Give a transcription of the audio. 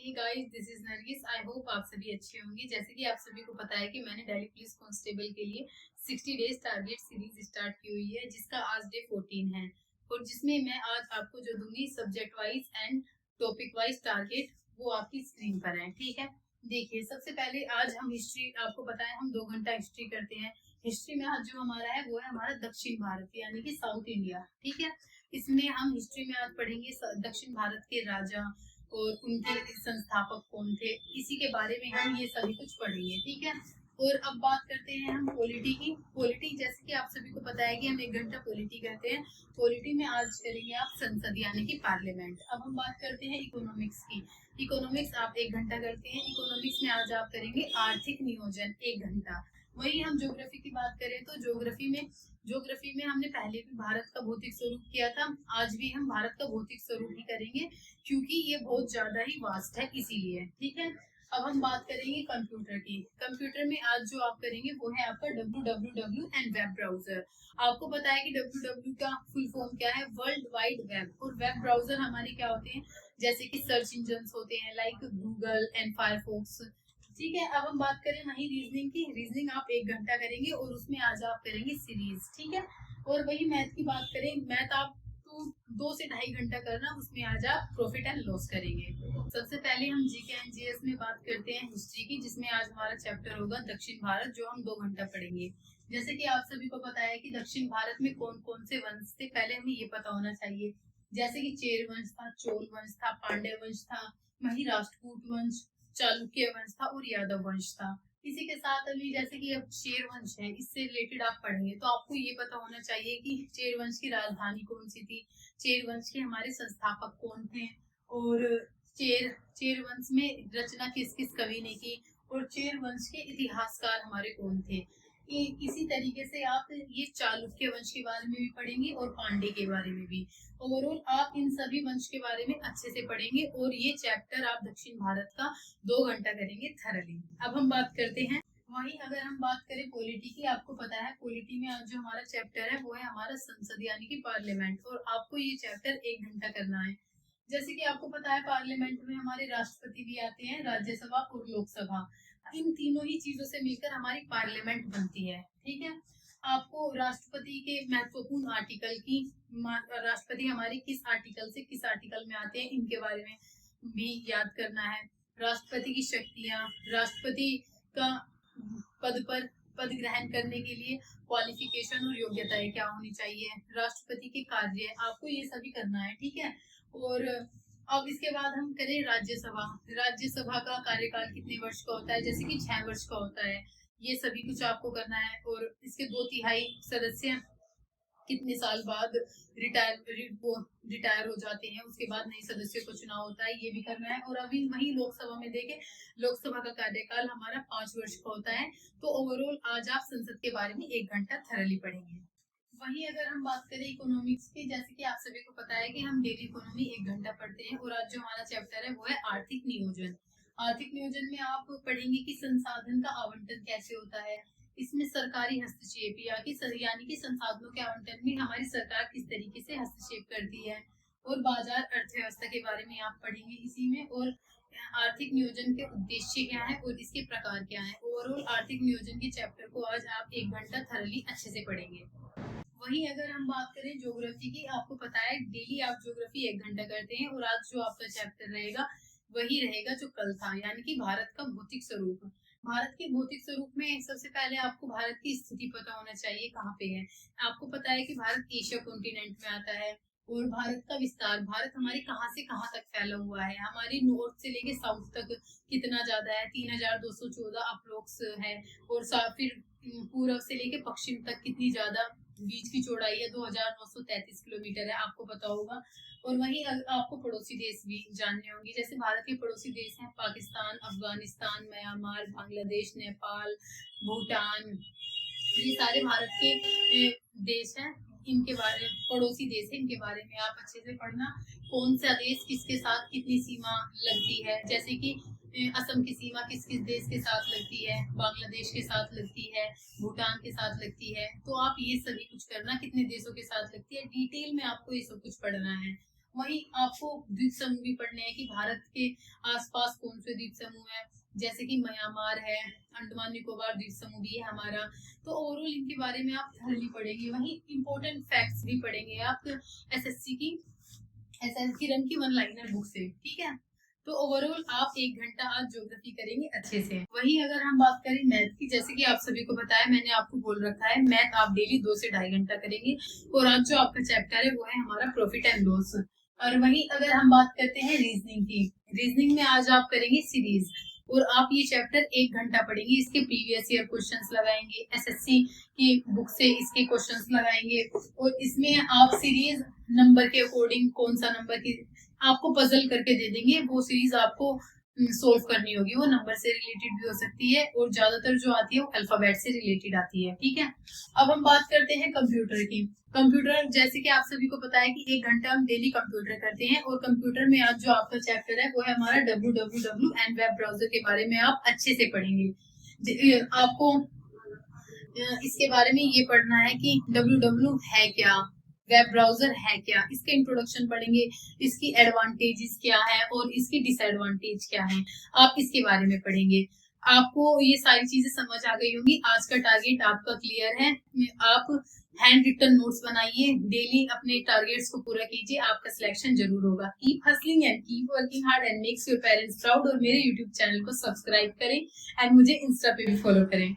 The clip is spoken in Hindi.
Hey guys, this is Nargis. I hope आप सभी अच्छे होंगे। जैसे कि आप सभी को पता है कि मैंने दिल्ली पुलिस कांस्टेबल के लिए 60 डेज टारगेट सीरीज स्टार्ट की हुई है, जिसका आज डे 14 है और जिसमें मैं आज आपको जो दूंगी subject wise and topic wise target, वो आपकी स्क्रीन पर है। ठीक है, देखिए सबसे पहले आज हम हिस्ट्री, आपको पता है हम 2 घंटा हिस्ट्री करते हैं। हिस्ट्री में आज जो हमारा है वो है हमारा दक्षिण भारत यानी कि साउथ इंडिया। ठीक है, इसमें हम हिस्ट्री में आज पढ़ेंगे दक्षिण भारत के राजा और उनके संस्थापक कौन थे, इसी के बारे में हम ये सभी कुछ पढ़ेंगे। ठीक है, और अब बात करते हैं हम पॉलिटी की। पॉलिटी जैसे कि आप सभी को पता है कि हम 1 घंटा पॉलिटी करते हैं। पॉलिटी में आज करेंगे आप संसद यानी कि पार्लियामेंट। अब हम बात करते हैं इकोनॉमिक्स की। इकोनॉमिक्स आप 1 घंटा करते हैं। इकोनॉमिक्स में आज आप करेंगे आर्थिक नियोजन 1 घंटा। वही हम ज्योग्राफी की बात करें तो ज्योग्राफी में हमने पहले भी भारत का भौतिक स्वरूप किया था, आज भी हम भारत का भौतिक स्वरूप ही करेंगे क्योंकि ये बहुत ज्यादा ही वास्ट है इसीलिए। ठीक है, अब हम बात करेंगे कंप्यूटर की। कंप्यूटर में आज जो आप करेंगे वो है आपका www एंड वेब ब्राउजर। आपको पता है कि www का फुल फॉर्म क्या है, वर्ल्ड वाइड वेब, और वेब ब्राउजर हमारे क्या होते हैं, जैसे कि सर्च इंजन होते हैं लाइक गूगल एंड फायरफॉक्स। ठीक है, अब हम बात करें वही रीजनिंग की। रीजनिंग आप 1 घंटा करेंगे और उसमें आज आप करेंगे सीरीज। ठीक है, और वही मैथ की बात करें, मैथ आप 2 से ढाई घंटा करना, उसमें आज आप प्रॉफिट एंड लॉस करेंगे। सबसे पहले हम जीके एंड जीएस में बात करते हैं हिस्ट्री की, जिसमें आज हमारा चैप्टर होगा दक्षिण भारत, जो हम 2 घंटा पढ़ेंगे। जैसे कि आप सभी को पता है कि दक्षिण भारत में कौन कौन से वंश थे, पहले हमें ये पता होना चाहिए। जैसे कि चेर वंश था, चोल वंश था, पांड्य वंश था, वही राष्ट्रकूट वंश, चालुक्य वंश था और यादव वंश था। इसी के साथ अभी जैसे कि अब चेर वंश है, इससे रिलेटेड आप पढ़ेंगे तो आपको ये पता होना चाहिए कि चेर वंश की राजधानी कौन सी थी, चेर वंश के हमारे संस्थापक कौन थे, और चेर वंश में रचना किस किस कवि ने की, और चेर वंश के इतिहासकार हमारे कौन थे। इसी तरीके से आप ये चालुक्य वंश के बारे में भी पढ़ेंगे और पांडे के बारे में भी। ओवरऑल आप इन सभी वंश के बारे में अच्छे से पढ़ेंगे और ये चैप्टर आप दक्षिण भारत का 2 घंटा करेंगे थरली। अब हम बात करते हैं वहीं अगर हम बात करें पॉलिटी की। आपको पता है पॉलिटी में आज जो हमारा चैप्टर है वो है हमारा संसद यानी कि पार्लियामेंट, और आपको ये चैप्टर 1 घंटा करना है। जैसे कि आपको पता है पार्लियामेंट में हमारे राष्ट्रपति भी आते हैं, राज्यसभा और लोकसभा, इन तीनों ही चीजों से मिलकर हमारी पार्लियामेंट बनती है। ठीक है, आपको राष्ट्रपति के महत्वपूर्ण आर्टिकल की, राष्ट्रपति हमारे किस आर्टिकल से किस आर्टिकल में आते हैं, इनके बारे में भी याद करना है। राष्ट्रपति की शक्तियां, राष्ट्रपति का पद ग्रहण करने के लिए क्वालिफिकेशन और योग्यताएं क्या होनी चाहिए, राष्ट्रपति के कार्य, आपको ये सभी करना है। ठीक है, और अब इसके बाद हम करें राज्यसभा। राज्यसभा का कार्यकाल कितने वर्ष का होता है, जैसे कि 6 वर्ष का होता है। ये सभी कुछ आपको करना है, और इसके 2/3 सदस्य कितने साल बाद रिटायर हो जाते हैं, उसके बाद नए सदस्यों को चुनाव होता है, ये भी करना है। और अभी वही लोकसभा में देखें, लोकसभा का कार्यकाल हमारा 5 वर्ष का होता है। तो ओवरऑल आज आप संसद के बारे में 1 घंटा थरली पढ़ेंगे। वहीं अगर हम बात करें इकोनॉमिक्स की, जैसे कि आप सभी को पता है कि हम डेली इकोनॉमी 1 घंटा पढ़ते हैं, और आज जो हमारा चैप्टर है वो है आर्थिक नियोजन। आर्थिक नियोजन में आप पढ़ेंगे कि संसाधन का आवंटन कैसे होता है, इसमें सरकारी हस्तक्षेप यानी कि संसाधनों के आवंटन में हमारी सरकार किस तरीके से हस्तक्षेप करती है, और बाजार अर्थव्यवस्था के बारे में आप पढ़ेंगे इसी में, और आर्थिक नियोजन के उद्देश्य क्या है और इसके प्रकार क्या है। ओवरऑल आर्थिक नियोजन के चैप्टर को आज आप 1 घंटा थरली अच्छे से पढ़ेंगे। वहीं अगर हम बात करें ज्योग्राफी की, आपको पता है डेली आप ज्योग्राफी 1 घंटा करते हैं, और आज जो आपका चैप्टर रहेगा वही रहेगा जो कल था, यानी कि भारत का भौतिक स्वरूप। भारत के भौतिक स्वरूप में सबसे पहले आपको भारत की स्थिति पता होना चाहिए, कहाँ पे है। आपको पता है कि भारत एशिया कॉन्टिनेंट में आता है, और भारत का विस्तार, भारत हमारे कहाँ से कहाँ तक फैला हुआ है, हमारी नॉर्थ से लेके साउथ तक कितना ज्यादा है, 3214 अप्रोक्स है, और फिर पूर्व से लेके पश्चिम तक कितनी ज्यादा बीच की चौड़ाई है, 2933 किलोमीटर है, आपको पता होगा। और वहीं आपको पड़ोसी देश भी जानने होंगे। जैसे भारत के पड़ोसी देश हैं पाकिस्तान, अफगानिस्तान, म्यांमार, बांग्लादेश, नेपाल, भूटान, ये सारे भारत के देश हैं। इनके बारे में, पड़ोसी देश है, इनके बारे में आप अच्छे से पढ़ना। कौन सा देश किसके साथ कितनी सीमा लगती है, जैसे कि असम की सीमा किस किस देश के साथ लगती है, बांग्लादेश के साथ लगती है, भूटान के साथ लगती है। तो आप ये सभी कुछ करना, कितने देशों के साथ लगती है, डिटेल में आपको ये सब कुछ पढ़ना है। वहीं आपको द्वीप समूह भी पढ़ने हैं कि भारत के आसपास कौन से द्वीप समूह है, जैसे कि म्यांमार है, अंडमान निकोबार द्वीप समूह भी है हमारा। तो ओवरऑल इनके बारे में आप थोड़ी पढ़ेंगे। वहीं इंपॉर्टेंट फैक्ट्स भी पढ़ेंगे आप एसएससी की रन की वन लाइनर बुक से, ठीक है। तो ओवरऑल आप 1 घंटा आज ज्योग्राफी करेंगे अच्छे से। वहीं अगर हम बात करें मैथ की, जैसे कि आप सभी को बताया, मैंने आपको बोल रखा है मैथ आप डेली 2 से 2.5 घंटा करेंगे। और आज जो आपका चैप्टर है वो है हमारा प्रॉफिट एंड लॉस। और वहीं अगर हम बात करते हैं रीजनिंग की, रीजनिंग में आज आप करेंगे सीरीज। और आप ये चैप्टर 1 घंटा पढ़ेंगे, इसके प्रीवियस ईयर क्वेश्चंस लगाएंगे, एसएससी की बुक से इसके क्वेश्चंस लगाएंगे। और इसमें आप सीरीज नंबर के अकॉर्डिंग कौन सा नंबर की आपको पजल करके दे देंगे, वो सीरीज आपको सोल्व करनी होगी। वो नंबर से रिलेटेड भी हो सकती है और ज्यादातर जो आती है वो अल्फाबेट से रिलेटेड आती है, ठीक है। अब हम बात करते हैं कंप्यूटर की। कंप्यूटर जैसे कि आप सभी को पता है कि 1 घंटा हम डेली कंप्यूटर करते हैं। और कंप्यूटर में आज जो आपका चैप्टर है वो है हमारा www एंड वेब ब्राउजर के बारे में आप अच्छे से पढ़ेंगे। आपको इसके बारे में ये पढ़ना है कि www है क्या, वेब ब्राउजर है क्या, इसके इंट्रोडक्शन पढ़ेंगे, इसकी एडवांटेजेस क्या है और इसकी डिसएडवांटेज क्या है, आप इसके बारे में पढ़ेंगे। आपको ये सारी चीजें समझ आ गई होंगी। आज का टारगेट आपका क्लियर है। आप हैंड रिटन नोट्स बनाइए, डेली अपने टारगेट्स को पूरा कीजिए, आपका सिलेक्शन जरूर होगा। Keep hustling and keep working hard and makes your parents proud. और मेरे यूट्यूब चैनल को सब्सक्राइब करें एंड मुझे इंस्टा पे भी फॉलो करें।